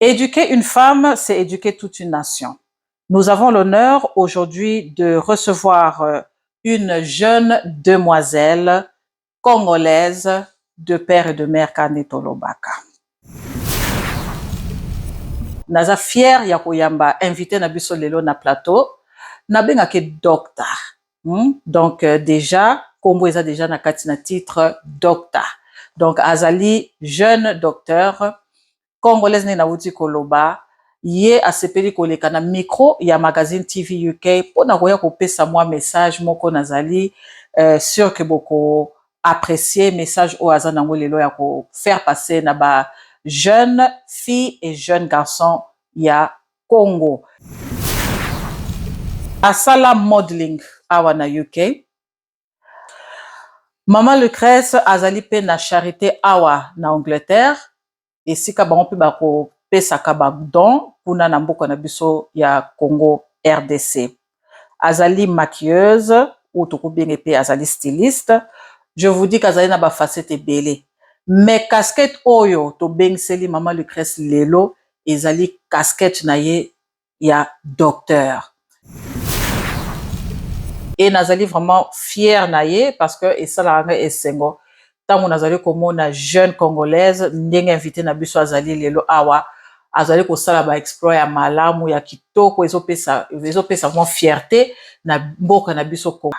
Éduquer une femme, c'est éduquer toute une nation. Nous avons l'honneur aujourd'hui de recevoir une jeune demoiselle congolaise de père et de mère Kane Tolobaka. Naza fier ya koyamba invité na biso lelo na plateau na bengake docteur. Donc déjà kombo eza déjà na kati na titre docteur. Donc azali jeune docteur congolaise ne na wuti koloba ye asepeli koleka na micro ya magazine TV UK pona koya kopesa mwa message moko nazali sûr que boko apprécier message o aza nango lelo ya ko faire passer na ba jeunes filles et jeunes garçons ya Congo. Asala modeling awa na UK. Maman Lucrèce azali pe na charité awa na Angleterre. Esika bango pe bako pesaka ba don kuna na mboka na biso ya Congo RDC. Azali maquilleuse ou tokubenge pe azali styliste. Je vous dis qu'azali na ba facette belé. Mais casquette oyo to bengseli Maman Lucrèce lelo ezali casquette na ye ya docteur. Et nazali vraiment fier na ye parce que esalanga esengo tango nazali komona jeune congolaise ndenge invité na biso azali lelo awa azali kosala ba exploit ya malamu ya kitoko ezopesa mo fierté na mboka na biso ko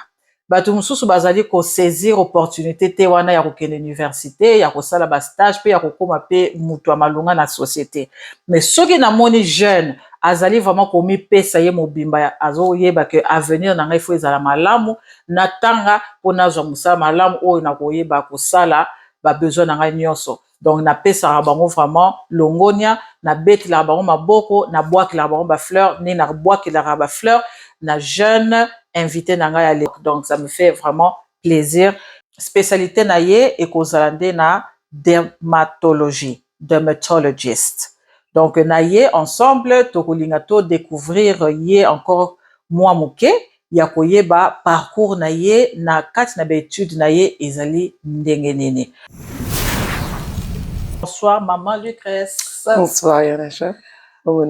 bato mususu bazali ko saisir opportunité te wana ya kokende université ya kosala ba stage pe ya kokoma pe mutu ya malunga na société mais soki namoni jeune azali vraiment komi pesa ye mobimba azoyeba ke avenir na ngai fo ezala malamu na tanga pona zwa musala malamu oyo na koyeba kosala ba besoin na ngai nyonso donc na pesa bango vraiment longonia na beti la bango maboko na boaki la bango ba fleur ni na boaki la ba fleur na jeune invité na ngai ale donc ça me fait vraiment plaisir spécialité na ye e kozalande na dermatologist. Donc, naye ensemble, tokolingato découvrir ye encore moi moke, ya koyeba parcours naye na kati na ba étude naye ezali ndenge nini. Bonsoir Maman Lucrèce. Bonsoir Yanacha.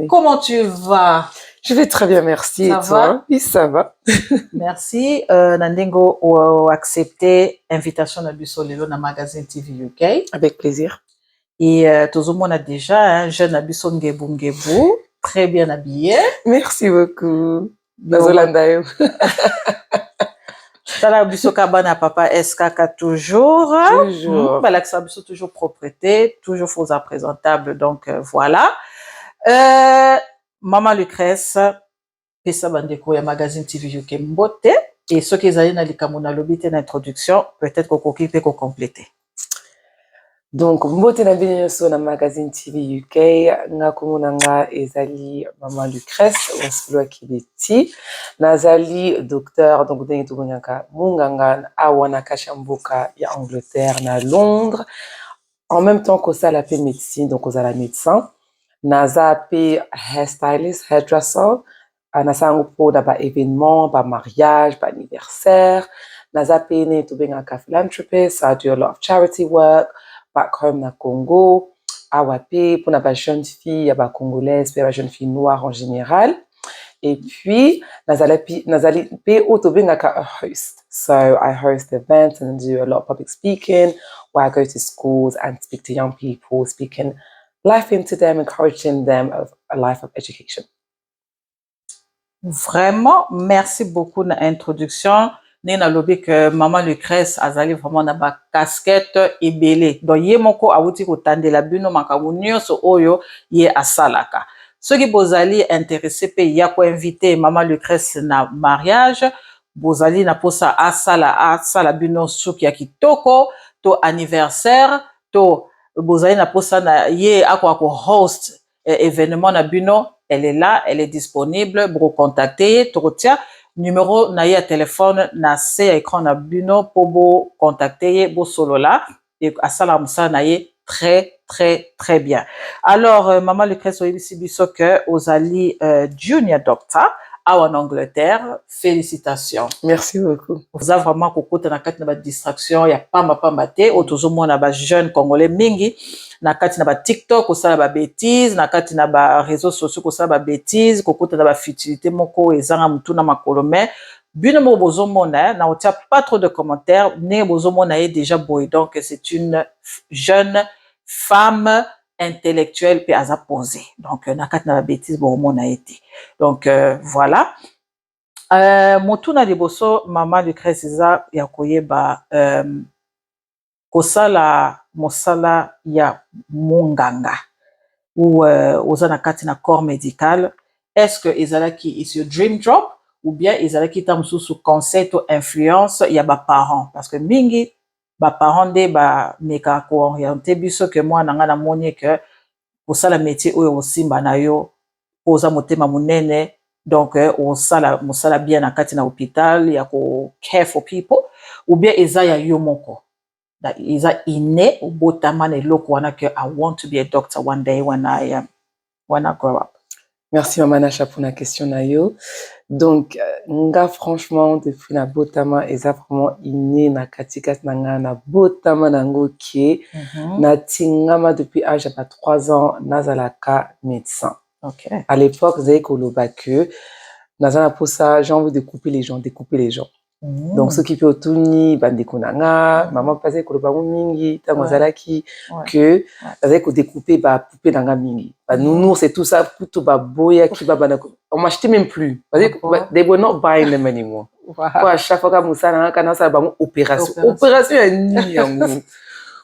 Comment tu vas? Je vais très bien, merci. Ça et toi? Va? Oui, ça va. Merci. Nandengo ou accepté invitation na biso lelo na magazine TV UK. Avec plaisir. Et tout le monde a déjà un jeune abisso ngebu, très bien habillé. Merci beaucoup. Nazolandayo. Tala abisso kabana papa SKK toujours. Toujours. Balaxa abisso toujours propreté, toujours faux à présentable. Donc voilà. Maman Lucrèce, pesa bandeko ya magazine TV UK mbote. Et ce qu'ils allaient na likamuna lobite na introduction, peut-être qu'on peut compléter. Donc, mbote na bini so na magazine TV UK, nga komona nga ezali Maman Lucrèce, wasilo kibeti, nazali docteur, donc dengi tubonyaka munganga awana kashambuka ya Angleterre na Londres, en même temps que ça la paix médecine, donc aux la médecin, naza paix hairstylist, hairdresser, nasango po da ba événement, ba mariage, ba anniversaire, naza paix ne tubonyaka philanthropist, so I do a lot of charity work. Back home na Congo, Awapé, pour la jeune fille, la congolaise, pour la jeune fille noire en général. Et puis, nazali pe autobengaka a host. So I host events and do a lot of public speaking, where I go to schools and speak to young people, speaking life into them, encouraging them of a life of education. Vraiment, merci beaucoup de l'introduction. Nena lobi que Maman Lucrèce azali vraiment na ba casquette ebele. Donc ye moko awuti ko tandela bino makamu nyonso oyo ye asalaka. Ceux qui bozali intéressé pe ya ko inviter Maman Lucrèce na mariage, bozali na posa asala bino suki ya kitoko, to anniversaire, to bozali na posa na ye ako host événement na bino, elle est là, elle est disponible, pour contacter, totia numéro na ya téléphone na se écran na bino pour vous contacter bo solo là et asala musa na ye très bien. Alors Maman Lucrèce oyebisi biso que ozali junior doctor en Angleterre. Félicitations. Merci beaucoup. Vous avez vraiment kokota na kati na ba distraction ya pamba te otozomona ba jeune congolais mingi na kati na ba TikTok osala ba bêtises na kati na ba réseaux sociaux osala ba bêtises kokota na ba futilité moko ezanga mutuna makolo mais bino mo bozomona na otia pas trop de commentaires ne bozomona est déjà boy donc c'est une jeune femme intellectuelle puis aza posée donc na kati na ba bêtises bozomona été donc voilà. Motuna liboso mama Lucrèce eza ya koyeba kosala mosala ya monganga ou oza na kati na corps médical est-ce que ezalaki is your dream job ou bien ezalaki ta mosusu conseil to influence ya baparent parce que mingi baparent nde bamekaka kooriente biso ke mwana nga namoni ke kosala métier oyo osimba na yo oza motema monene donc mosala bien na kati na hôpital ya ko care for people ou bien eza ya yo moko eza inné obotama na eloko wana que I want to be a doctor one day when I grow up. Merci Maman Nacha pour la question na yo. Donc nga franchement depuis na botama eza vraiment inné na katikati na nga na botama nango ki na tingama depuis âge de 3 ans nazalaka médecin. Okay. À l'époque, vous avez koloba que pour ça, j'ai envie de découper les gens. Donc, ceux qui peuvent tout ni, bandekonanga, maman passait koloba mingi, tamozalaki, que vous avez découper poupée nanga mingi. Nounours c'est tout ça, plutôt boya qui banako. On m'achetait même plus. They were not buying them anymore. À chaque fois que Moussa nanga kana ça ba opération. Opération ya ni yango.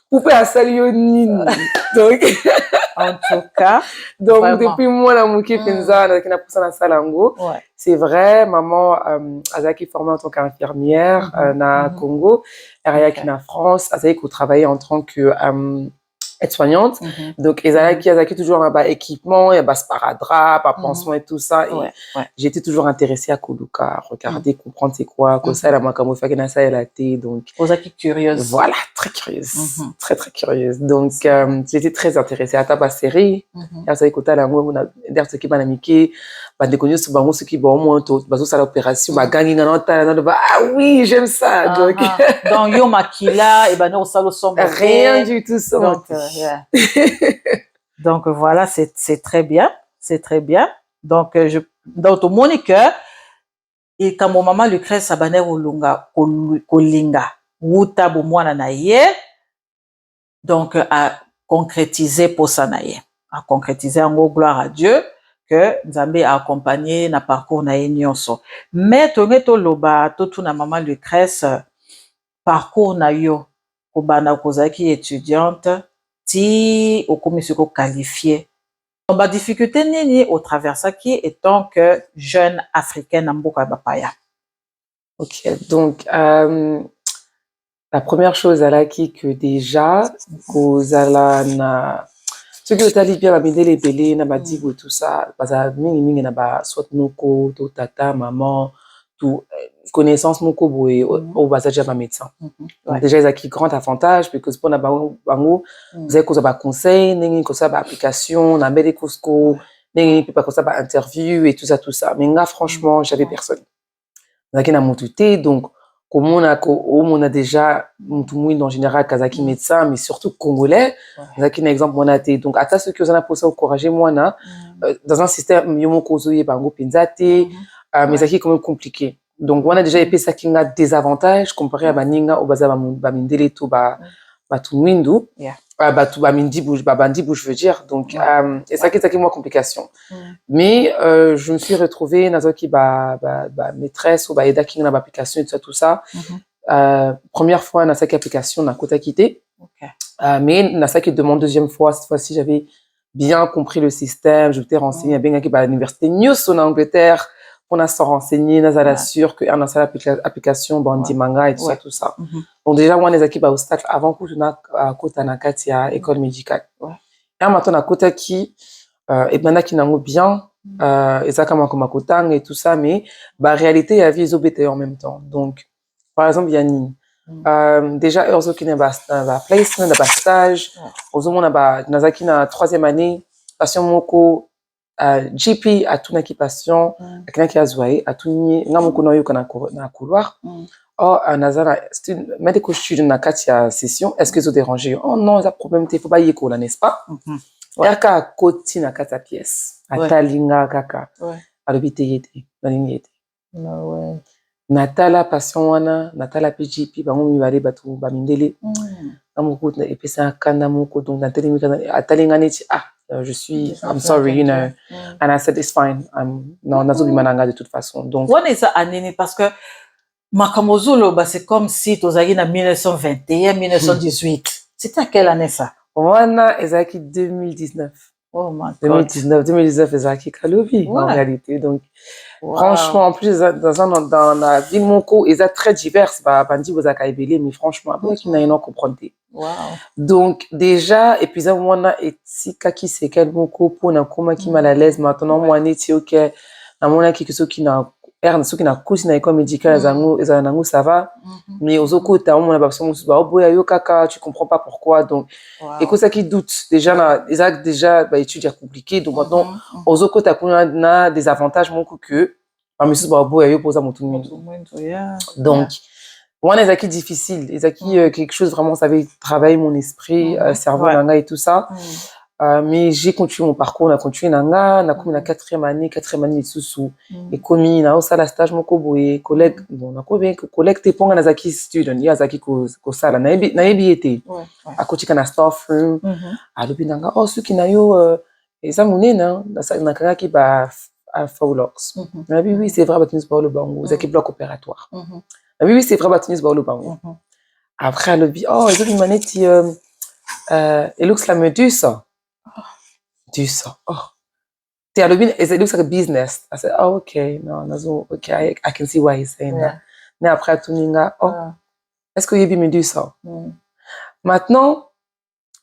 Poupée à salio ni. Donc en tout cas, donc vraiment. Depuis moi la mouki penza qui n'a poussé na salango, c'est vrai maman azaki formée en tant qu'infirmière na Congo, Aria qui na France, azaki travaillait en tant que aide-soignante. Donc azaki toujours un équipement, il y a sparadrap, pansement et tout ça et j'étais toujours intéressée à Koluka, regarder, comprendre c'est quoi, comme ça la makamo fa na ça la thé donc azaki curieuse. Voilà, très curieuse. Très très curieuse. Donc j'étais très intéressée à ta série. Ya ça écouter la moi na der ce qui ba na miki ba de connu ce bango ce qui bon moi to bazo ça l'opération ba gangi na ah oui, j'aime ça. Donc donc yo makila et ba no salo sombre. Rien du tout ça. Donc voilà, c'est très bien, c'est très bien. Donc donc au Monique et quand mon maman Lucrèce abane olunga kolinga wuta bo mwana na ye donc à concrétiser pour ça na ye à concrétiser en gloire à Dieu que Nzambe a accompagné na parcours na ye nyonso mais tongeto loba totu na maman Lucrèce parcours na yo kobana kozaki étudiante ti okomisi ko qualifié ba difficulté nini au travers ça qui étant que jeune africaine na mboka bapaya. Ok, donc la première chose à la qui que déjà kozala na ce que tu as dit bien la les belé na badigo tout ça parce que mingi na ba soit noko to tata maman tout connaissance moko boye au basa déjà ba médecin. Donc déjà ils ont qui grand avantage parce que pour na bango vous avez quoi ba conseil ningi ko ça ba application na mbele kosko ningi pas ko ça ba interview et tout ça mais nga franchement j'avais personne. Zaki na motuté donc comme on a déjà tout le monde en général kazaki médecin mais surtout congolais zaki un exemple on a été donc à ceux qui ont la possibilité encourager moi na dans un système yomo kozoye bango penzate mais zaki quand même compliqué donc on a déjà épais ça qui a des avantages comparé à baninga au baza ba mindele to ba tout windu ba tout ba mindi bouge ba bandi bouge je veux dire donc et ça qui moi complication mais je me suis retrouvée dans qui ba maîtresse ou ba aida qui na ba application et tout ça première fois dans cette application na kota quitté mais dans ça qui demande deuxième fois cette fois-ci j'avais bien compris le système je m'étais renseignée bien qui ba l'université News en Angleterre on a s'en renseigner dans la sûre que on a ça l'application bandi manga et tout ça donc déjà moi les équipes au stade avant que je na kota na katia école médicale et maintenant na kota qui et maintenant qui n'ont bien et ça comme makotang et tout ça mais bah réalité il y a vie obété en même temps donc par exemple yani déjà heureusement qu'il y a ba placement ba stage heureusement on a ba nazaki na 3e année passion moko GP atunaki patient akinaki azwa ye atuni nga moko nayoka na couloir naza na medical student na kati ya session est-ce que ezodérange yo oh non eza problème te fo bayekola n'est-ce pas kaka akoti na kati ya pièce atali nga kaka alobi te ye te nalingi ye te natala patient wana natala mpe GP bango mibale bato bamindele nga moko epesa kanda moko donc natelemi atali nga neti je suis I'm sorry you know and I said it's fine non nazobima na nga de toute façon donc wana eza anini parce que makambo ozoloba c'est comme si tozalaki na 1921 1918 c'était à quelle année ça wana ezalaki 2019 oh my God 2019 ezalaki kalobi en réalité donc franchement en plus dans la ville moko eza très diverse bandi bozalaka ebele mais franchement abaki na ino comprendre te donc déjà et puis ça wana etikaki sekele moko mpona komaki mal à l'aise maintenant moi neti oke namonaki ke soki na soki na kusi na école médicale ezala nango ça va mais ozokota omona babiso mosusu baoboya yo kaka tu comprends pas pourquoi donc ekosaki doute déjà eza déjà baétude ya compliqué donc maintenant ozokota kuna na des avantages moko que bamisusu baoboya yo mpoza motu mingi donc wana ezalaki difficile ezalaki quelque chose vraiment ça avait travaillé mon esprit cerveau nanga et tout ça mais j'ai continué mon parcours na continué nanga na komi na quatrième année lisusu ekomi na osala stage moko boye collègue bon nakobi collègue te mponga nazalaki student ye azalaki kosala nayebi ye te akotika na staff room alobi nanga soki na yo eza monene nakangaki Faulox nayebi oui c'est vrai bato nyonso baoloba bango ezalaki bloc opératoire nayebi oui c'est vrai bato nyonso baoloba bango après alobi ezobima neti elux la méduse do so. It looks like a business. I said, okay, no, okay, I can see why he's saying that. Mais après, tout ninga, est-ce que Yebi me dit ça? Maintenant,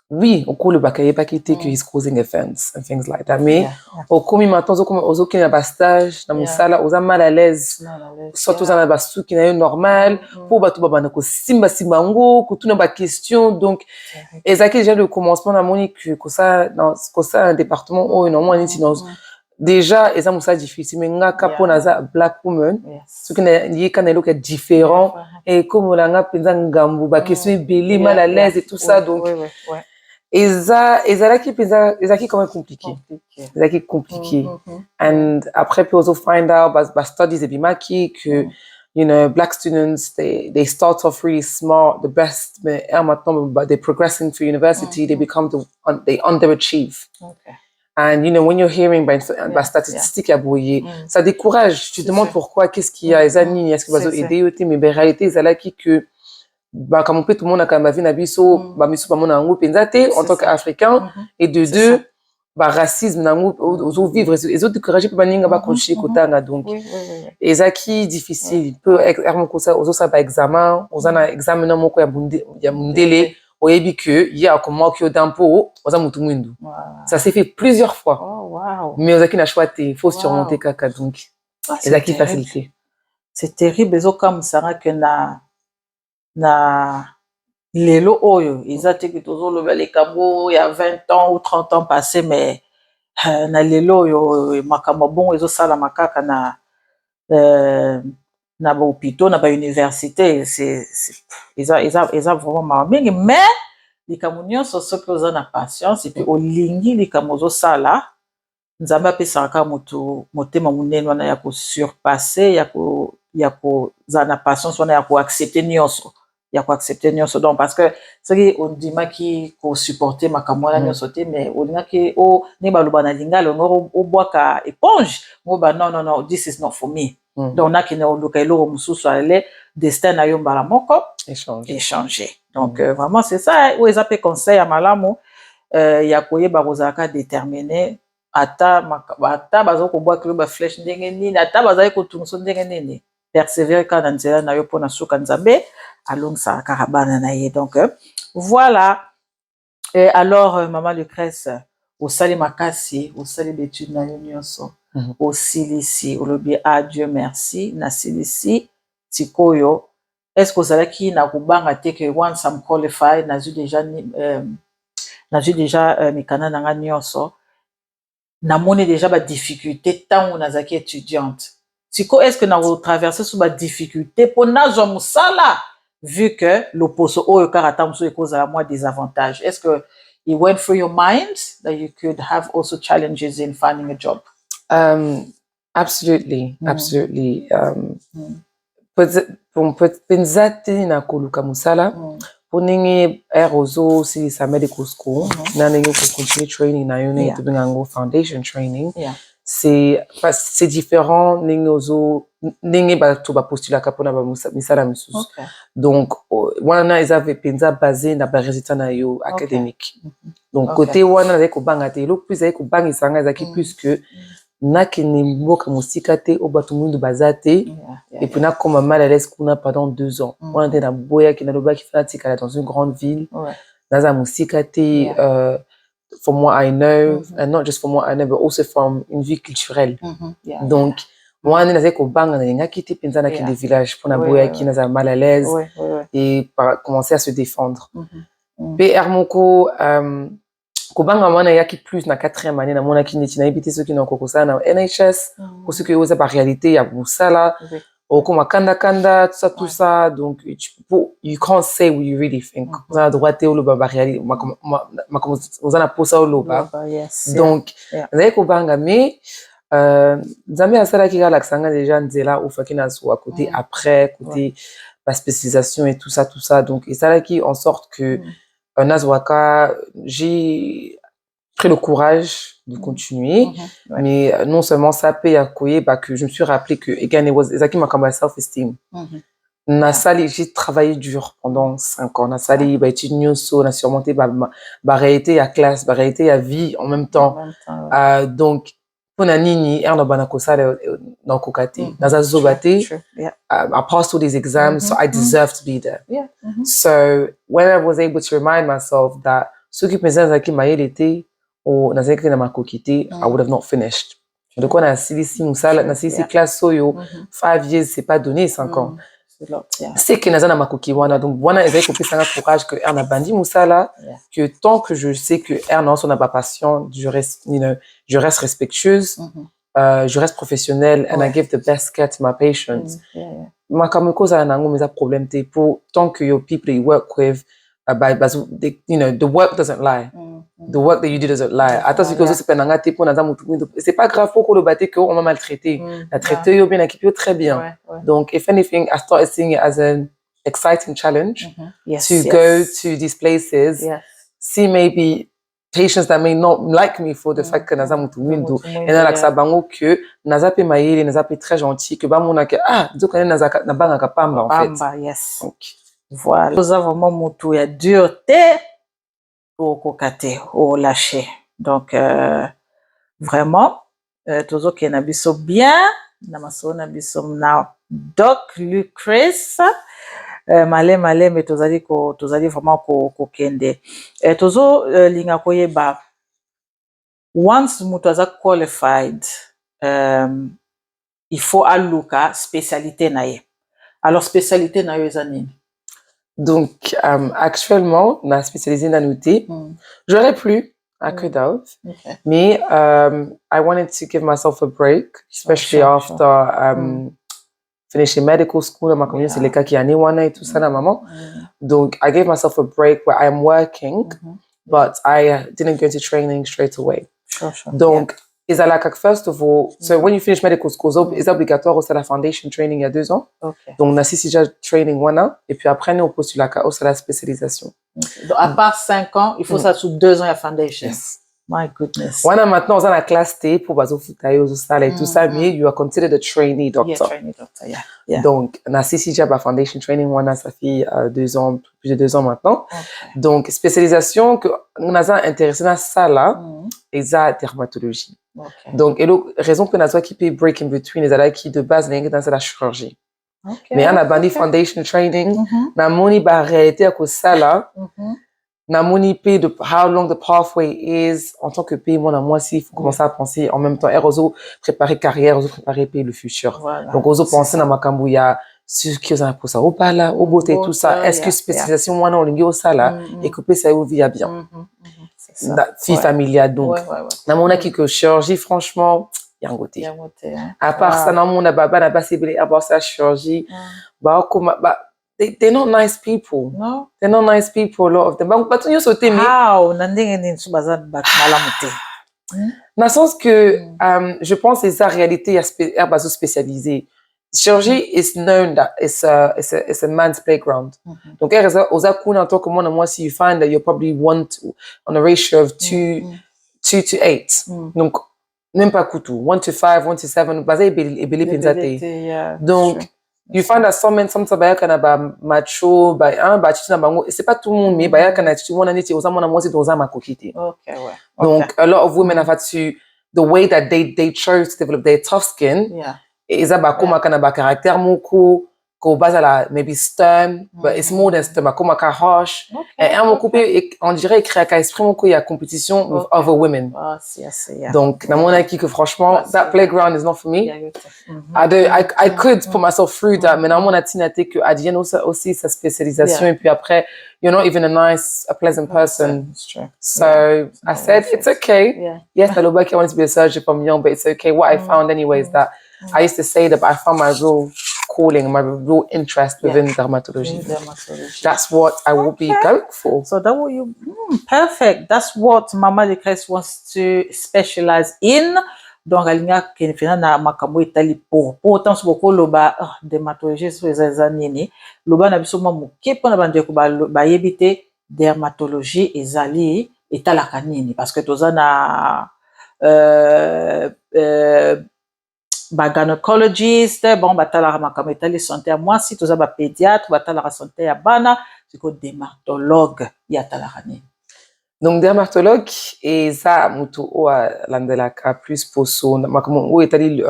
oui, au cours le bac, il n'y a pas quitté que he's causing offense and things like that. Mais au cours maintenant, aux autres qui n'ont pas stage, dans mon salle, aux mal à l'aise, surtout dans la basse qui n'a normal, pour battre babanako simba simbango, que tout n'a pas question. Donc, et ça qui déjà le commencement dans mon que ça un département où non moi ni déjà et ça moussa difficile mais nga kapo naza black woman ce qui n'est quand est différent et comme on a penza ngambu ba question belé mal à l'aise et tout ça donc et ça là qui quand même compliqué ça qui compliqué and après puis also find out by studies et bimaki que you know, black students, they start off really smart, the best, but they're progressing through university, they become they underachieve. Okay. And, you know, when you're hearing by statistiques, ça décourage. Tu te demandes pourquoi, qu'est-ce qu'il y a, est-ce que vas aider, mais en réalité, c'est là que, comme on peut tout le monde a quand même vu nabiso, en tant qu'Africain, et de deux, racisme nango ozo vivre les autres décourager pour baninga ba continuer kotanga donc et ça qui difficile peut ermo ko ça ozo ça ba examen ozana examen moko ya mundele oyebi que il y a comment que d'impôt oza mutu mwindu ça s'est fait plusieurs fois mais ozaki na choité faut surmonter kaka donc et ça qui facilité c'est terrible ezo comme ça que na lelo oyo eza te que tozoloba likambo ya 20 ans ou 30 ans passé mais na lelo oyo makambo bongo ezosalama kaka na bahôpitaux na bauniversité eza vraiment mawa mingi mais likambo nyonso soki oza na patience epuis olingi likambo ozosala nzambe apesaka motu motema monene wana ya kosurpasse ya kozala na patience wana ya koaccepte nyonso donc parce que soki ondimaki kosupporte makambo wana nyonso te mais olingaki ndenge baloba na lingala ongo obwaka éponge ngoba non this is not for me donc nakende oluka eloko mosusu ale destin na yo mbala moko échanger donc vraiment c'est ça oyo eza mpe conseil ya malamu ya koyeba kozalaka déterminé ata baza kobwaka yo baflèche ndenge nini ata bazali kotungiso ndenge nini persévérer kaka na nzela na yo mpona suka nzambe alongisaka kaka bana na ye donc voilà alors maman Lucrèce osali makasi osali l'étude na yo nyonso osilisi olobi Dieu merci nasilisi sikoyo est-ce que ozalaki na kobanga te que once I'm qualified nazwi déjà mikanda nanga nyonso namoni déjà ba difficulté tango nazaki étudiante. Siko est-ce que na traverser sous ba difficulté pour nazwa musala vu que l'opposo oyo kaka muso ekozala moi désavantage. Est-ce que it went through your mind that you could have also challenges in finding a job? Absolutely, absolutely. Penza te na koluka musala po ndenge ozo silisa medical school na ndenge ko continue training na yo na tobinga yango foundation training. C'est différent ndenge bato bapostulaka mpona misala misusu. Donc wana eza penza basé na baresultat na yo académique. Donc côté wana nazali kobanga te eloko plus ezali kobangisa nga ezalaki plus que nakende mboka mosika te o bato mwindu baza te et puis nakoma mal à l'aise kuna pendant 2 ans. Wana te naboyaki nalobaki fana tikala dans une grande ville naza mosika te from what I know, and not just from what I know, but also from une vie culturelle. Donc, moi, je suis kobanga na quitté penza na kende village pour na boya ki na mal à l'aise et commencer à se défendre. PR moko kobanga mwana yaki plus na 4e année na mona ki neti na ibiti soki na kokosa na NHS pour ce que oza ba réalité ya busala okoma kanda tout ça donc you can't say what you really think. On a droit au loba ba réalité on a posa au loba. Donc na kobanga mais nzambe asala ki gala ksanga déjà nzela ou fakina so à côté après côté la spécialisation et tout ça donc et ça là qui en sorte que Nazwaka, j'ai pris le courage de continuer, mais non seulement ça paye à Koye, que je me suis rappelé que Zaki m'a comme self-esteem. J'ai travaillé dur pendant 5 ans. Nasali, étudié Nyoso, on a surmonté réalité à classe, réalité à vie en même temps. Donc, pour Nini, on a banakosa dans Kokate, Naza Zobate, I passed all these exams, so I deserve to be there. So when I was able to remind myself that ce qui pensait Zaki Maïlete ou Nazaki Namakokite, I would have not finished. Donc on a silisi musala, na silisi classe soyo, 5 years, c'est pas donné 5 ans. C'est que Nazana Makoki wana, donc wana ezali kopesa nga courage que Erna bandi musala, que tant que je sais que Erna on n'a pas patient, je reste respectueuse, je reste professionnelle, and I give the best care to my patients. Ma kameko za nango meza problème te pour tant que your people you work with, the work doesn't lie. The work that you do doesn't lie. Attends, c'est pas grave pour le bâtir qu'on m'a maltraité. La traité bien équipé très bien. Donc, if anything, I started seeing it as an exciting challenge to go to these places, see maybe patients that may not like me for the fact que naza mutu windu. Et là, ça bango que naza pe maïli, naza pe très gentil, que ba mona que donc on est naza na banga kapamba en fait. Yes. Donc, voilà. Nous avons vraiment mutu ya dureté. Au kokate, au lâcher. Donc, vraiment, toujours qu'il y a biso bien, namasona biso na Doc Lucrèce, malé, mais tozali vraiment ko kende. Toujours, linga koyeba, once mutu aza qualified, il faut aluka spécialité na ye. Alors, spécialité na yo eza nini? Donc, actuellement, on a spécialisé dans l'outil. J'aurais plu à Kudov, mais I wanted to give myself a break, especially after finishing medical school. Ma communauté, c'est les cas qui année one et tout ça, la maman. Donc, I gave myself a break where I am working, but I didn't go into training straight away. Sure. Donc, first of all, so when you finish medical school, c'est obligatoire aussi la foundation training il y a 2 ans. Donc, on a déjà training 1 an, et puis après, on postule aussi la spécialisation. Donc, à part 5 ans, il faut ça sous 2 ans la foundation. Yes. My goodness. On a maintenant, on a la classe T pour bazo futayo, et tout ça, mais you are considered a trainee doctor. Yeah, trainee doctor, yeah. Donc, on a déjà foundation training 1 an, ça fait 2 ans, plus de 2 ans maintenant. Donc, spécialisation, que on a intéressé dans ça là, et ça, dermatologie. Donc, et la raison que nous avons qui peut break in between les là qui de base n'est dans la chirurgie. Mais on a bandi foundation training, na moni ba réalité à cause ça là, na moni p de how long the pathway is en tant que pays moi si il faut commencer à penser en même temps et oso préparer carrière, oso préparer le futur. Donc oso penser na makambu ya ce qui ont pour ça au pas là au beauté tout ça, est-ce que spécialisation moi non lingi au ça là et que ça vous via bien. fille familiale. Donc, dans mon avis que chirurgie, franchement, il y a un côté. À part ça, dans mon baba n'a pas ciblé à part ça chirurgie. They're not nice people. No, they're not nice people. A lot of them. But tu sauté mais. How nandenge ni subaza malamuté. Dans le sens que je pense que sa réalité est basée spécialisée. Chirurgie is known that it's a man's playground. Donc, aux accounts, en tant que moi, si you find that you probably want on a ratio of 2 to 8. Donc, même pas couteau. 1 to 5, 1 to 7. Basé et belé penzate. Donc, you find that some baya kana ba macho, ba chichi na bango. C'est pas tout le monde, mais baya kana chichi wana niti oza mwana mwasi doza makokite. Okay, ouais. Donc, a lot of women have had to, the way that they chose to develop their tough skin, eza ba koma kana ba caractère moko, ko basa la maybe stern, but it's more than stern, ba koma ka harsh. Et un moko on dirait créer ka esprit moko ya competition with other women. Donc, na mon avis que franchement, that playground is not for me. I could put myself through that, mais na mon avis que Adienne aussi sa spécialisation et puis après, you're not even a pleasant person. So I said, it's okay. Yes, I look back, I wanted to be a surgeon from young, but it's okay. What I found anyway is that I used to say that I found my real calling, my real interest within dermatology. That's what I will be going for. So that what you perfect. That's what Mama Lucrèce wants to specialize in. Donc alinga kenifina na makambo etali pour autant beaucoup loba dermatologie sur les années loba na biso moke pona bande ko ba yebite dermatologie ezali etalaka nini parce que toza na ba gynécologiste bon batalaka makambo etali santé ya mwasi toza ba pédiatre batalaka santé ya bana siko dermatologue ya talaka nini. Donc dermatologue et ça mutu o landelaka plus poso makambo o etali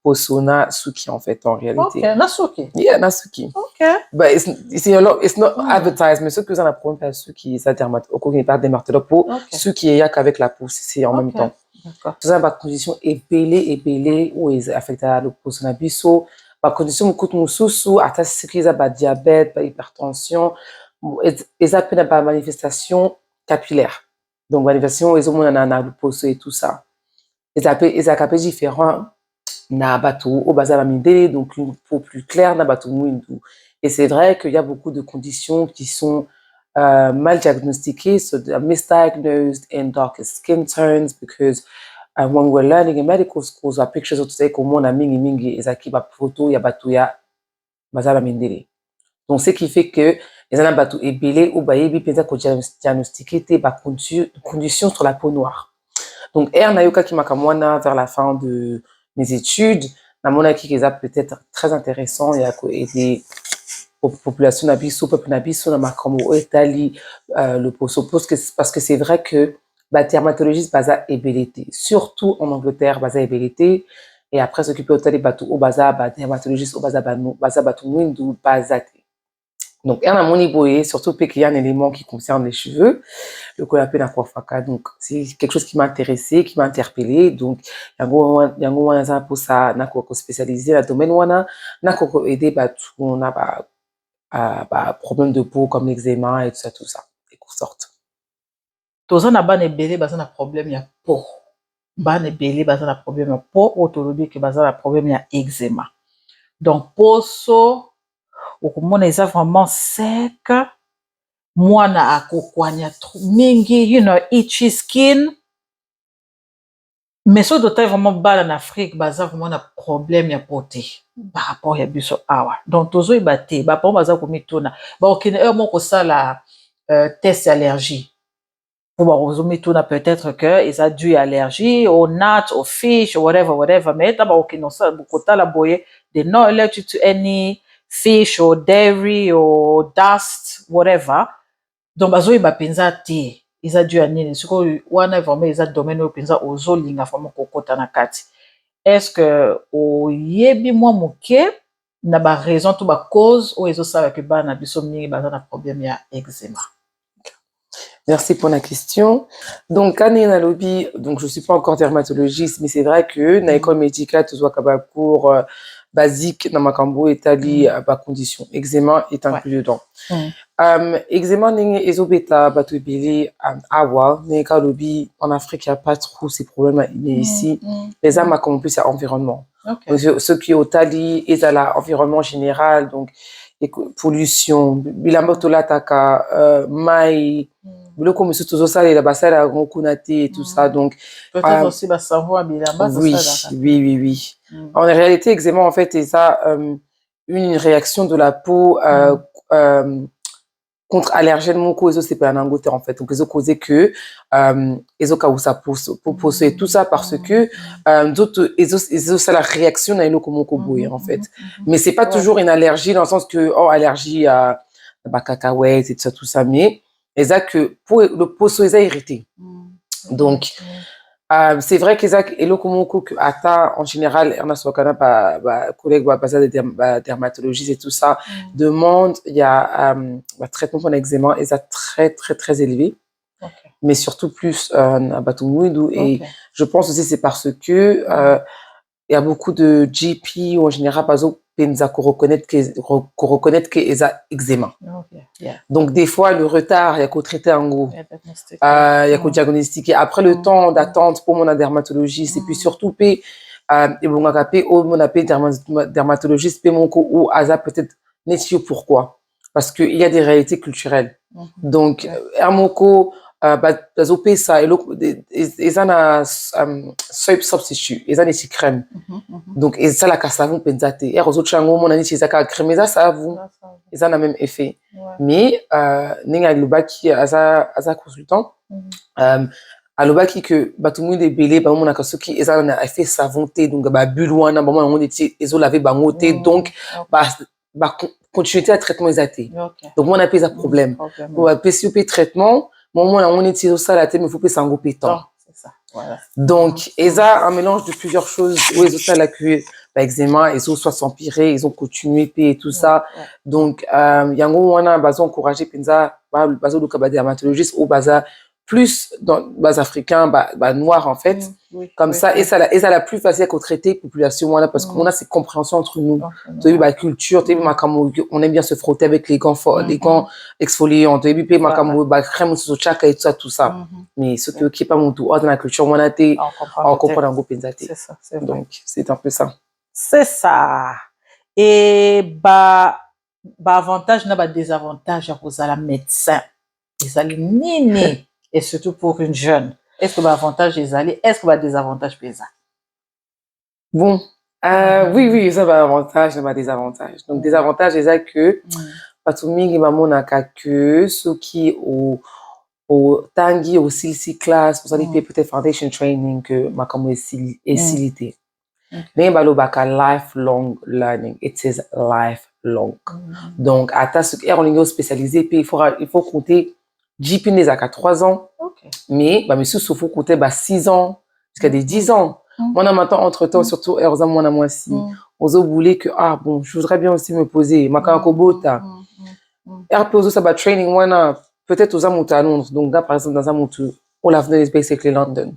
poso na suki en fait en réalité. Okay, na suki. Yeah, na suki. Okay. But it's not advertised, mais ce que vous en apprenez pas suki ça dermatologue pas dermatologue pour suki et yak avec la peau c'est en même temps. D'accord. Tout ça ba condition épelé ou affecte à le poso na biso ba condition mukut mususu ata suki za ba diabète ba hypertension et ça peut pas manifestation capillaire. Donc, manifestation, ils ont un poso et tout ça. Ils appellent différents na bateau au bazar amidé, donc une peau plus claire na bateau mouindou. Et c'est vrai qu'il y a beaucoup de conditions qui sont mal diagnostiquées, so they're misdiagnosed in darker skin tones because when we're learning in medical schools, our pictures of today comme on a mingi ezaki ba photo ya bateau ya bazar amidé. Donc, ce qui fait que les gens bateau ébélé ou baébi pensa ko diagnostiquer te ba conditions sur la peau noire. Donc nayoka ki makamwana vers la fin de mes études na mona ki keza peut-être très intéressant ya ko aider population na biso peuple na biso na makambo etali le poso parce que c'est vrai que ba dermatologiste baza ébélité surtout en Angleterre baza ébélité et après s'occuper otali bateau au baza ba dermatologiste au baza bateau mwindu baza. Donc, il y a un moniboé, surtout qu'il y a un élément qui concerne les cheveux, le qu'on appelle un profaka. Donc, c'est quelque chose qui m'a intéressé, qui m'a interpellé. Donc, il y a un pour ça, n'a quoi spécialisé dans le domaine wana, n'a quoi aider on a problème de peau comme l'eczéma et tout ça, et qu'on sorte. Toza na ban ebele baza na problème ya peau. Ban ebele baza na problème ya peau, autolobi que baza na problème ya eczéma. Donc, poso okomona eza vraiment sec mwana akokwanya mingi itchy skin mais so dotai vraiment bala na Afrique baza vraiment na problème ya pote par rapport ya biso awa donc tozoyeba te baparent baza komituna bakokende moko kosala test allergie po bakozomituna peut-être que eza dû à allergie au nut au fish whatever mais ta bakokende kotala boye they not allergic to any fish or dairy or dust, whatever. Donc, bazoyeba penza te. Isa dû à nini. Siko wana vraiment isa domaine penza ozo linga vraiment kokota na kati. Est-ce que o yebi mwa moke na ba raison to ba cause o ezo sala ke ba na biso mingi baza na problème ya eczéma. Merci pour la question. Donc, Anne Nalobi, donc je suis pas encore dermatologiste, mais c'est vrai que dans l'école médicale, tu vois pour basique na makambo etali ba condition eczéma est inclus dedans. Eczéma ndenge ezobeta bato ebele awa ndenge ka lobi en Afrique il y a pas trop ces problèmes mais ici les âmes comme plus à environnement. Donc, ceux qui otali ezala environnement général donc pollution bilamba tolataka mai biloko mosusu tozosalela basala yango kuna te et tout ça donc peut-être aussi basavo ya bilamba oui. En réalité eczéma en fait c'est ça une réaction de la peau contre allergène moko ezosepela nango te en fait donc ezocauser que ezokausa poso et tout ça parce que d'autres ezosala réaction na eloko moko boye en fait mais c'est pas toujours une allergie dans le sens que allergie à cacahuètes et tout ça mais eza que le poso eza irrité donc c'est vrai que eloko moko que ata en général on a sokana ba collègue ba dermatologiste et tout ça demande il y a traitement pour l'eczéma et ça très élevé mais surtout plus à Batumuidu et je pense aussi c'est parce que il y a beaucoup de GP ou en général pas penza qu'on reconnaître que eza eczéma. Donc des fois le retard il y a qu'au traiter en gros il y a qu'au diagnostiquer après le temps d'attente pour mon dermatologiste et puis surtout et bon agapé au mon appel dermatologiste pe mon ko ou asa peut-être n'est-ce pourquoi parce que il y a des réalités culturelles donc hermoko bazopé ça et ça na soap substitute et ça n'est crème donc et ça la savon penzate et aux autres chango mon ani c'est ça crème ça savon et ça n'a même effet mais ninga lubaki asa consultant alobaki que batumu de belé ba mona kasoki et ça na effet savonté donc ba bulle wana ba mona on était ezo laver ba ngoté donc ba continuité à traitement exaté donc on appelle ça problème pour PCP traitement moment on est ça la thème il faut pas s'en pétant c'est ça voilà donc et ça un mélange de plusieurs choses où ils ont ça la cuir par eczéma ils ont soit s'empirer ils ont continué et tout ça donc yango on a besoin encourager penza bazo de dermatologiste au baza plus dans bas africain noir en fait comme ça et ça la plus facile à traiter population là parce qu'on a cette compréhension entre nous tu as vu la culture tu as vu on aime bien se frotter avec les gants exfoliants tu as vu ma crème sur chaka et tout ça mais ce qui est pas mon tour dans la culture on a été on comprend un groupe c'est ça donc c'est un peu ça c'est ça et avantage na désavantage à cause la médecin ils nini et surtout pour une jeune. Est-ce que l'avantage est allé? Est-ce que le désavantage pesa? Bon, oui, ça va avantage, ça va désavantage. Donc, désavantage, c'est que, pas tout le monde n'a que ceux qui au tangi, au silsi class, vous allez peut-être foundation training que ma comme est silité. Mais balo baka lifelong learning. It is lifelong. Donc, à ce qu'on est spécialisé, puis il faut compter GP n'est à 3 ans, mais monsieur il faut compter 6 ans jusqu'à des 10 ans. Moi maintenant entre temps surtout heureusement moi si ozo voulait que bon je voudrais bien aussi me poser makako bota. Poser ça training moi peut-être aux amours à Londres donc par exemple dans un motu on l'avenir is basically London.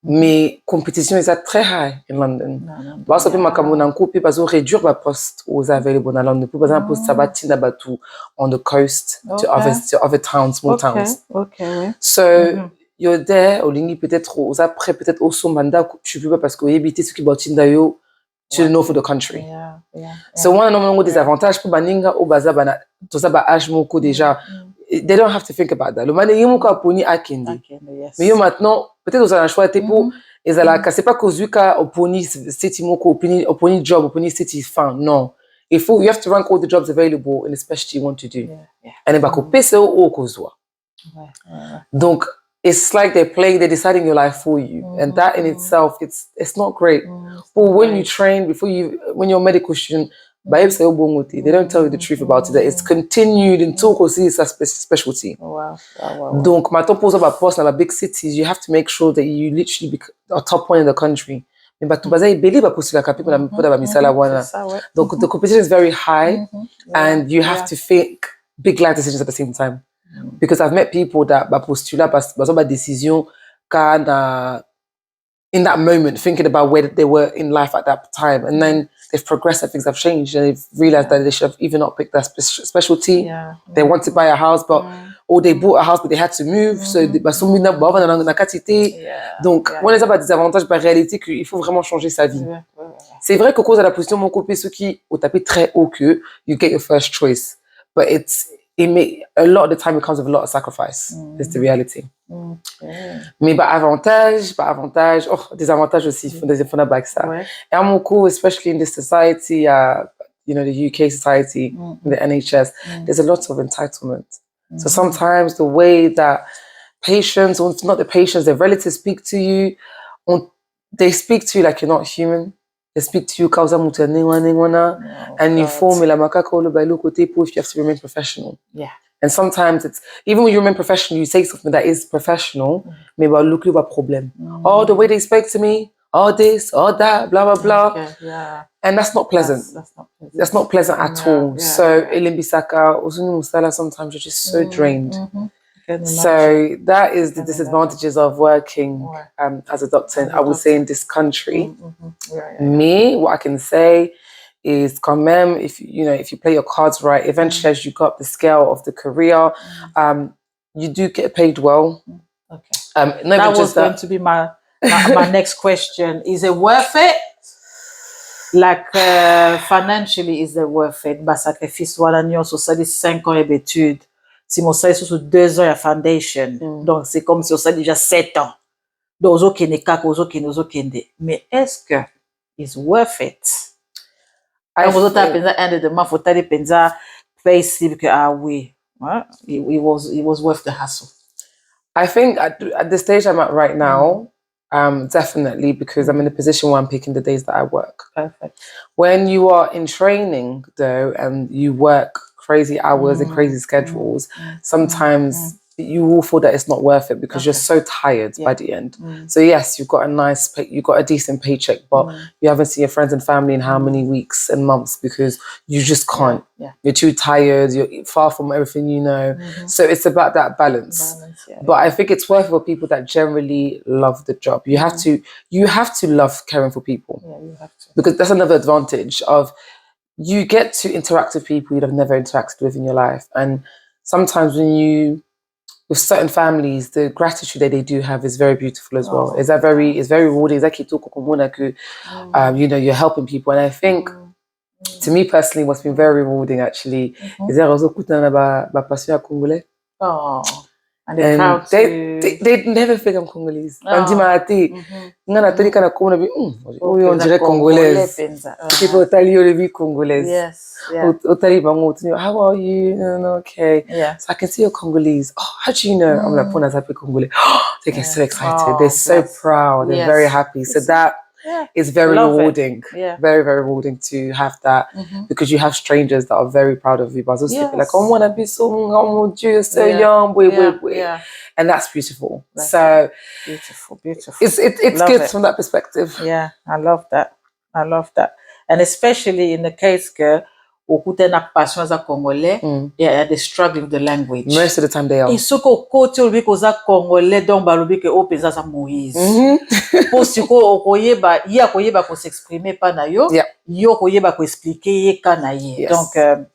Mais compétition est très high in London. Parce que ma cameroun coupe parce que réduire ma poste aux available dans London. Pour exemple poste sabatina batu on the coast to other towns, small towns. So you're there au lingi peut-être aux après peut-être au somanda tu peux pas parce que éviter ce qui batinda yo to the north of the country. So one of des avantages pour baninga au baza bana tout ça ba âge moko déjà. They don't have to think about that. Le mané yimo ka poni akende. Mais yo maintenant peut-être vous avez un choix pour et ça c'est pas cause du cas au poni city moko au poni job au poni city fin non. You have to rank all the jobs available in the specialty you want to do. And then bako pese au kozwa. Donc it's like they're deciding your life for you and that in itself it's not great. But when you train when you're a medical student they don't tell you the truth about it that it's continued until it's a specialty. Donc maintenant pour ça poste dans la big cities you have to make sure that you literally be a top one in the country. Mais tu vas believe à postuler capi pour la misala wana. Donc the competition is very high and you have to think big life decisions at the same time. Because I've met people that postulent parce que décision quand in that moment, thinking about where they were in life at that time. And then they've progressed and things have changed and they've realized that they should have even not picked that specialty. Yeah. They want to buy a house, but or they bought a house, but they had to move. So, donc, on les a pas des avantages par réalité qu'il faut vraiment changer sa vie. C'est vrai que cause à la position mon copie ceux qui ont tapé très haut que you get your first choice, but a lot of the time it comes with a lot of sacrifice. It's the reality. Mais avantage, des avantages aussi, des fondables avec ça. Et à mon coup, especially in this society, you know, the UK society, the NHS, there's a lot of entitlement. So sometimes the way that patients, or not the patients, their relatives speak to you, they speak to you like you're not human. They speak to you, and you form la makaka lo bailo kote if you have to remain professional. Yeah. And sometimes it's, even when you remain professional, you say something that is professional, maybe I'll look you a problem. Oh, the way they spoke to me, all this, all that, blah, blah, blah. Okay, yeah. And that's not pleasant. That's not pleasant at all. Yeah, so, Ilimbisaka, Osunu Musala, sometimes you're just so drained. So that is the disadvantages of working as a doctor, I would say, in this country. Me, what I can say is quand même, if you play your cards right, eventually as you go up the scale of the career, you do get paid well. Okay. That was going to be my next question. Is it worth it? Like financially, is it worth it? Ba sacrifice wala nyonso sali 5 ans d'études. Si mon sali sous 2 ans à foundation. Donc c'est comme si on sali déjà 7 ans. Donc ozo kende kaka ozo kende. Mais est-ce que is worth it? Quand vous avez pensé end of the month, vous avez pensé pay slip que oui, it was worth the hassle. I think at the stage I'm at right now, definitely, because I'm in a position where I'm picking the days that I work. Perfect. When you are in training though, and you work crazy hours and crazy schedules, sometimes you will feel that it's not worth it because you're so tired by the end. So yes, you've got a decent paycheck, but you haven't seen your friends and family in how many weeks and months because you just can't. You're too tired, you're far from everything you know. So it's about that balance. But I think it's worth it for people that generally love the job. You have to love caring for people. Yeah, you have to. Because that's another advantage of you get to interact with people you'd have never interacted with in your life. And sometimes with certain families, the gratitude that they do have is very beautiful as well. It's very rewarding. You're helping people. And I think, to me personally, what's been very rewarding actually is that and they never think I'm Congolese. People tell you to be Congolese. Yes. How are you? Okay. Yeah. So I can see you're Congolese. Oh, how do you know? I'm like, Congolese. They get so excited. They're so proud. They're very happy. So that is very rewarding. Very, very rewarding to have that because you have strangers that are very proud of you. But also like, I want to be so young. And that's beautiful. So beautiful. It's good from that perspective. Yeah, I love that. And especially in the case que okutana passion za Congolais, they're struggling with the language. Most of the time they are. Et ce que côté obi ko za Congolais donc balobi ke o penza za Moïse. Parce que okoyeba ya koyeba ko s'exprimer pa na yo, yo koyeba ko expliquer ye kana ye. Donc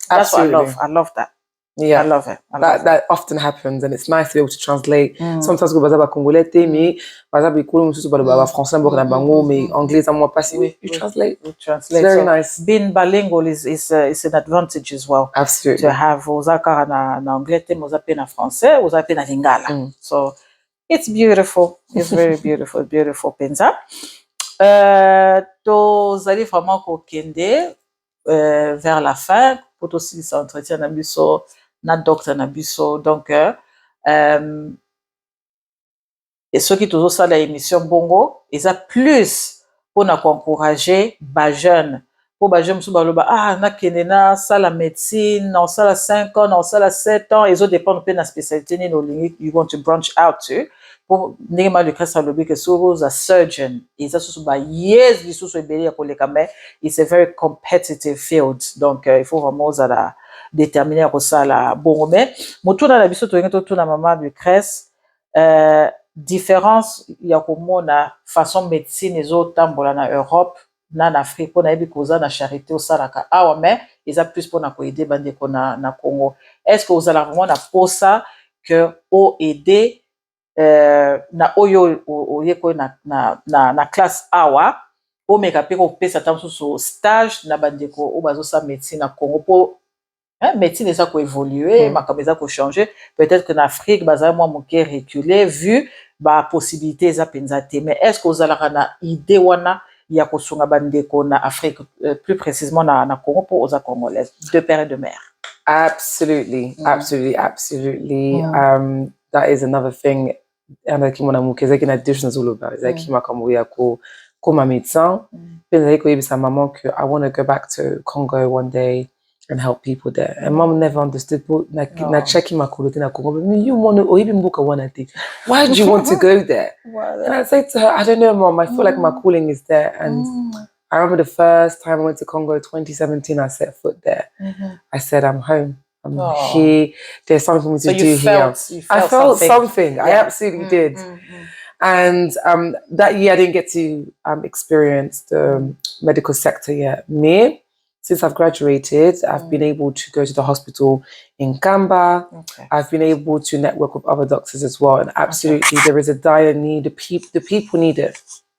that's what I love that. Yeah, I love it. That often happens, and it's nice to be able to translate. Sometimes go baza ba Congolais mais baza ba ikulu mususu ba français mboka na bango mais anglais za moi pas you translate. It's very nice. Being bilingual is an advantage as well. Absolutely. To have ozaka na anglais te mozape na français, ozape na lingala. So it's beautiful. It's very beautiful penza. To zali vraiment ko kende vers la fin pour aussi s'entretien na biso na docteur na biso donc et ceux qui toujours ça la émission bongo ils a plus pour na encourager ba jeunes pour ba jeunes baloba na kende na sala médecine na sala 5 ans na sala 7 ans ils ont dépend peu na spécialité ni no lingi you want to branch out to pour ndenge le Christ alobi que so a surgeon ils a so ba yes biso so ebeli ya koleka mais it's a very competitive field donc il faut vraiment ça déterminer à ça la bon mais motuna na biso to ngento tuna mama du Christ différence ya komona façon médecine ezotambola na Europe na Afrique mpona yebi koza na charité osalaka awa mais eza plus mpona koede bandeko na Congo. Est-ce que ozala vraiment na posa que oede na oyo oye koyo na classe awa omeka mpe kopesa ta mosusu stage na bandeko oyo bazosala médecine na Congo mpo médecine eza koévolue makambo eza kochanger peut-être que na Afrique bazala mwa moke reculé vu bapossibilité eza mpenza te mais est ce que ozalaka na idée wana ya kosunga bandeko na Afrique plus précisément na Congo mpo oza congolaise de père et de mère? Absolutely. That is another thing. Ezaki in addition to all of that, ezaki makambo ya koma médecin. Ezaki koyebisa maman que I want to go back to Congo one day and help people there. And mom never understood. Na checking my Congo, but you want to, or even book a one day. Why do you want to go there? And I say to her, I don't know, mom. I feel like my calling is there. And I remember the first time I went to Congo, 2017. I set foot there. I said, I'm home. I'm here. There's something for me to do here. I felt something. I absolutely did. And that year, I didn't get to experience the medical sector yet. Me. Since I've graduated, I've been able to go to the hospital in Kamba. I've been able to network with other doctors as well. And absolutely, there is a dire need. The people need it.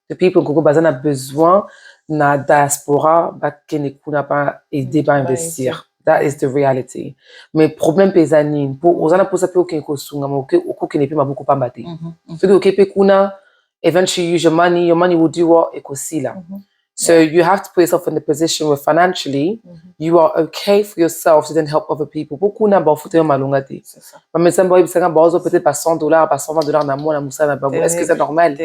The people in Congo bazana besoin na diaspora bakene kuna ba aider ba investir. That is the reality. Mais problème pesani pour ozana posa pe okenko sunga mo ke okokene pe mabuko pambate. So ke pe kuna eventually use your money will do what ekosila. So you have to put yourself in the position where financially you are okay for yourself to then help other people. Beaucoup n'a pas foutu malunga te. Mais maintenant il s'agit peut-être pas $100, pas $120 na mois na moussa na bango. Est-ce que c'est normal?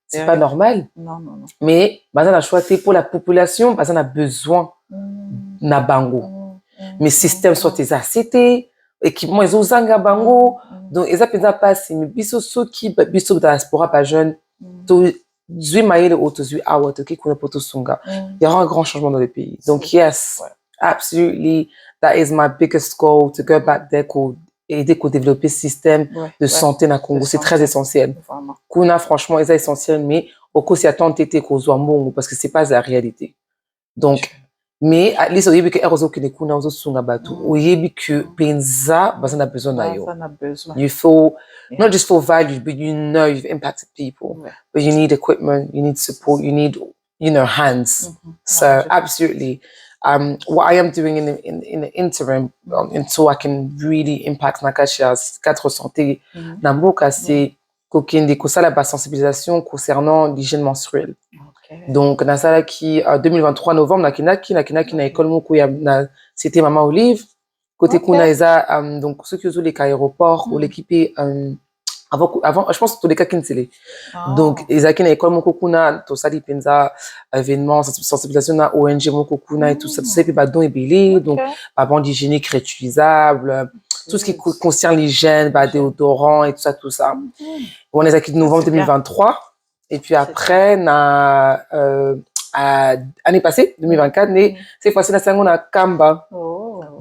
C'est pas normal. Non. Mais bazana choisi pour la population, bazana a besoin na bango. Mais système soit tes ACT, équipement ils ont zanga bango. Donc ils appellent pas si mais biso ceux qui biso diaspora pas jeune. Il y aura un grand changement dans le pays. Donc, yes, absolutely, that is my biggest goal, to go back there, aider à développer ce système de santé dans le Congo. C'est très essentiel. Kuna, franchement, c'est essentiel, mais au coup, c'est à tenter parce que c'est pas la réalité. Donc, mais at least, il y a que penza, on a besoin d'ailleurs. You feel, not just for valued, but you know you've impacted people. But you need equipment, you need support, you need, hands. So absolutely. What I am doing in the interim, until I can really impact Nakashia's cadre santé, Namboka, c'est la sensibilisation concernant l'hygiène menstruelle. Donc, dans ça, qui 2023 novembre, na école moko c'était Maman Olive. Côté kuna donc ceux qui ont les aéroports ou l'équipe avant je pense que tous les cas qui ne donc ezaki na école moko kuna to sali penza événement sensibilisation na ONG moko kuna et tout ça puis don ebele donc bande hygiénique réutilisable tout ce qui concerne l'hygiène déodorant et tout ça on les acquis de novembre 2023 et puis après année passée 2024 mais cette fois-ci on a Kamba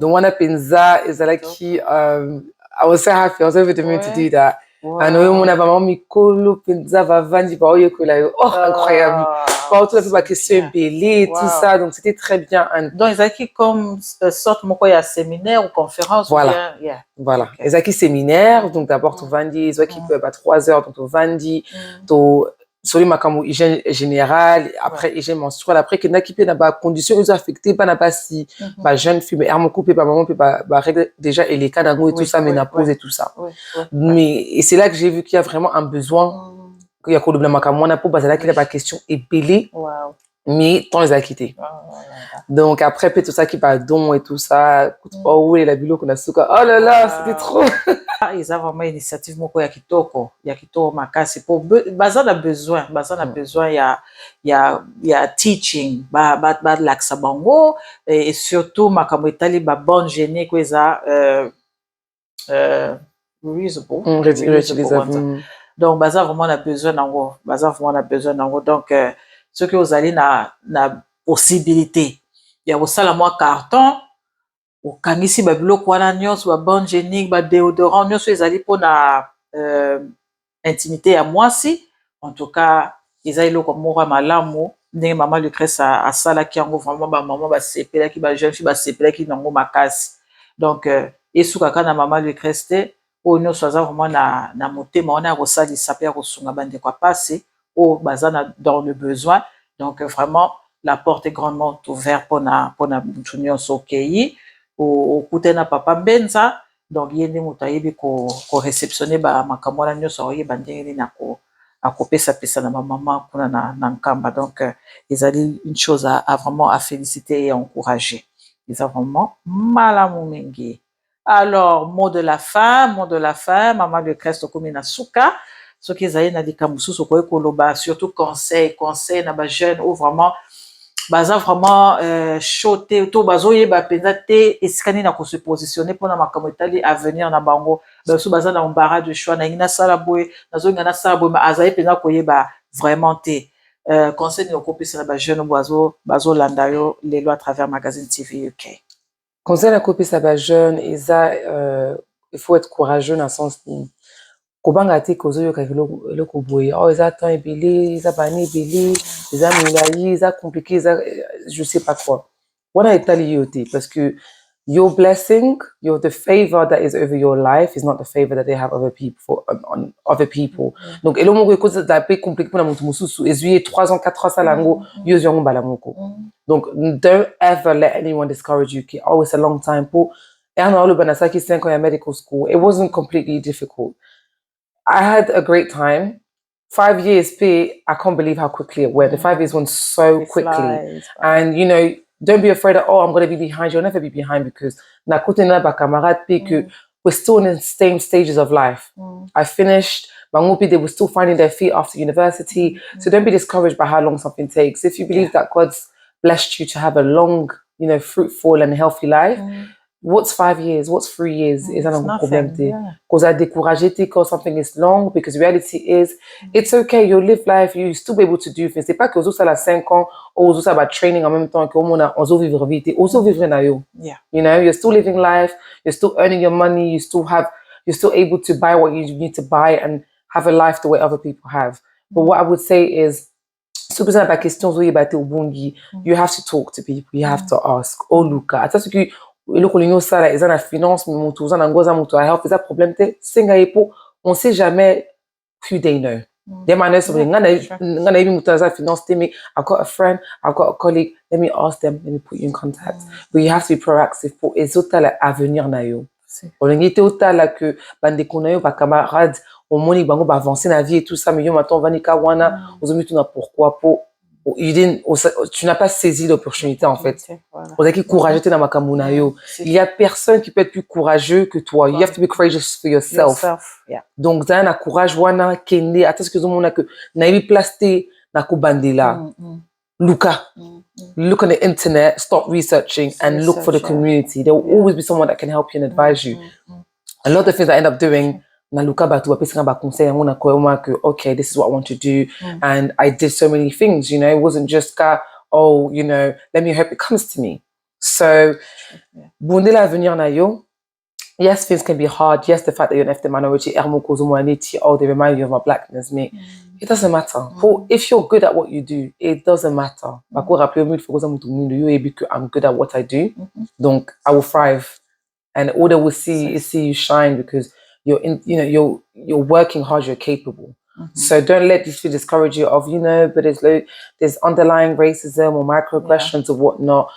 donc on a penza ezalaki I was so happy I was able to do that. And on a vraiment mis colo penza va vandi ba oyekola incroyable. Pas tout la question belé tout ça donc c'était très bien. Donc ezalaki comme sorte moko ya séminaire ou conférence voilà. Voilà. Ezalaki séminaire donc d'abord tu vandi ezalaki peut pas 3 heures donc tu vandi to sur les makambo hygiène générale après hygiène menstruelle après que n'akipe na ba conditions ils affectées pas na pas si ba jeune fille mais hermo coupé pas maman peut pas règle déjà et les cas d'ango et tout ça ménopause et tout ça mais et c'est là que j'ai vu qu'il y a vraiment un besoin qu'il y a quoi de makambo na pour bazala qu'il y a pas question épelé mais tant les a quittés donc après peut tout ça qui va don et tout ça oh oui la bilo qu'on a souka oh là là c'était trop ils ont vraiment une initiative moko ya kitoko makasi pour bazan a besoin il y a teaching ba laksa bango et surtout makambo etali ba bonne génie ko eza reusable donc bazan vraiment a besoin nango donc ce que vous allez na possibilité ya kosala mwa carton okangisi babiloko wana nyonso ba bonne génique ba déodorant nyonso ezali mpona intimité à moi si en tout cas eza eloko moko ya malamu ndenge mama Lucrèce asalaki yango vraiment bamama basepelaki bajeune fille basepelaki nango makasi donc esukaka na mama Lucrèce te oyo nyonso aza vraiment na motema wana ya kosalisa mpe ya kosunga bandeko ya pasi oyo baza dans le besoin donc vraiment la porte est grandement ouverte mpona mutu nyonso okei okute na papa Mbenza donc ye nde moto ayebi koreceptionne makambo wana nyonso akoyeba ndenge nini akopesa na bamama kuna na nkamba donc ezali une chose à vraiment à féliciter et à encourager eza vraiment malamu mingi. Alors mot de la fin mama Lucrèce tokomi na suka soki ezali na likambo mosusu okoki koloba surtout conseil na bajeune oyo vraiment baza vraiment chaud te to bazoyeba mpenza te esika nini na kose positionner mpona makambo etali avenir na bango baso baza na embarras de choix nalingi nasala boye nazonga nasala boye ma azali mpenza koyeba vraiment te conseil nini okopesa na bajeune oyo bazolanda yo lelo à travers Magazine TV UK. Conseil nakopesa bajeune eza il faut être courageux dans le sens kobanga te kozoyoka eloko boye oh eza temps ebele eza bane ebele eza milai eza compliqué eza je sais pas quoi wana etali yo te parce que your blessing the favor that is over your life is not the favor that they have other people on other people donc elo moko ekoza da pe compliqué mpona mutu mosusu ezwi 3 ans 4 ans sala yango yo ezwi yango mbala moko donc don't ever let anyone discourage you ki oh it's a long time po erna olo banasaki 5 ans ya medical school it wasn't completely difficult. I had a great time. 5 years, I can't believe how quickly it went. The 5 years went so quickly. And, you know, don't be afraid that, oh, I'm going to be behind. You'll never be behind because we're still in the same stages of life. I finished. Bangopi, they were still finding their feet after university. So don't be discouraged by how long something takes. If you believe that God's blessed you to have a long, you know, fruitful and healthy life, what's 5 years? What's 3 years? Is that a problem? Because I découragé because something is long. Because reality is, it's okay. You live life. You still be able to do things. C'est pas que vous avez 5 ans ou vous avez training en même temps que on a vivre vite. Oso vivre na yo. You know, you're still living life. You're still earning your money. You're still able to buy what you need to buy and have a life the way other people have. But what I would say is, you have to talk to people. You have to ask. Oh, Luca, eloko linyo sala eza na finance mutu za na ngoza mutu a health eza problème te singa epo on sait jamais who they know they might know something ngana ibi mutu za finance te me I've got a friend, I've got a colleague, let me ask them, let me put you in contact. But you have to be proactive pour ezotala avenir na yo olingi te otala que bande konayo ba camarades au moni bango ba avancer na vie et tout ça mais yo maintenant vanika wana ozomi tuna pourquoi pour tu n'as pas saisi l'opportunité en fait. Il y a personne qui peut être plus courageux que toi. You have to be courageous for yourself. Donc ça na courage wana kende attends que zo que na ibi plasté na ko bandela. Luca. Look on the internet, stop researching and look for the community. There will always be someone that can help you and advise you. A lot of things I end up doing okay, this is what I want to do. And I did so many things, you know, it wasn't just, oh, you know, let me hope it comes to me. So, yes, things can be hard. Yes, the fact that you're an ethnic minority, oh, they remind you of my blackness, mate. It doesn't matter. If you're good at what you do, it doesn't matter. I'm good at what I do. Donc, I will thrive. And all they will see is see you shine because you're working hard, you're capable. So don't let this discourage you of, you know, but there's underlying racism or microaggressions or whatnot.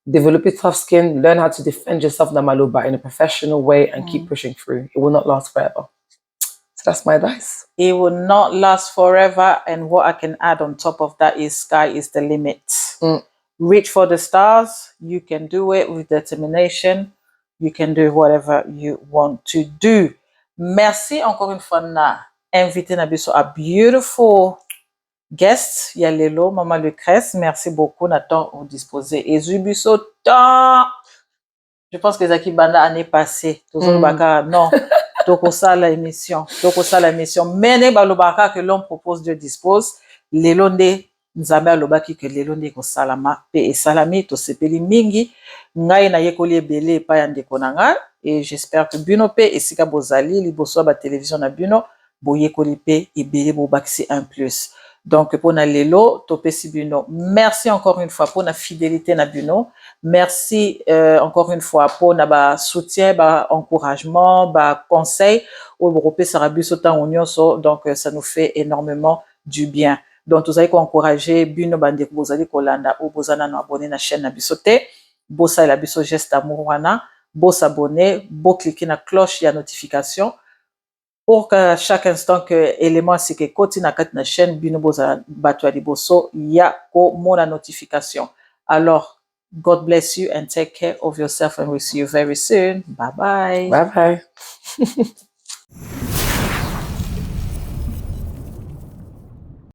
Develop your tough skin, learn how to defend yourself in a professional way and keep pushing through. It will not last forever. So that's my advice. It will not last forever. And what I can add on top of that is sky is the limit. Reach for the stars. You can do it with determination. You can do whatever you want to do. Merci encore une fois na invité na biso a beautiful guest Yalelo Mama Lucrèce. Merci beaucoup na temps au disposé. Ezui biso temps. Je pense que Zaki Banda année passée. Non. Toko ça la émission. Mene balobaka que l'homme propose, Dieu dispose. Lelo nde Nzambe alobaki que lelo nde ko salama pe esalami to sepeli mingi. Ngai na yekoli ebele pa ya ndeko na nga et j'espère que bino pe esika bozali liboso ba télévision na bino boyekoli mpe ebele bobakisi un plus. Donc mpona lelo topesi bino merci encore une fois mpona fidélité na bino, merci encore une fois mpona basoutien, baencouragement, baconseil oyo bokopesaka biso ntango nyonso. Donc ça nous fait énormément du bien. Donc tozali koencourage bino bandeko bozali kolanda oyo boza nano abonné na chaîne na biso te, bosalela biso geste amour wana, bosabonne, bocliquer na cloche ya notification pour que chaque instant que élément asika ekoti na kati na chaîne bino bozala bato ya liboso ya komona notification. Alors God bless you and take care of yourself and we'll see you very soon. Bye bye. Bye bye.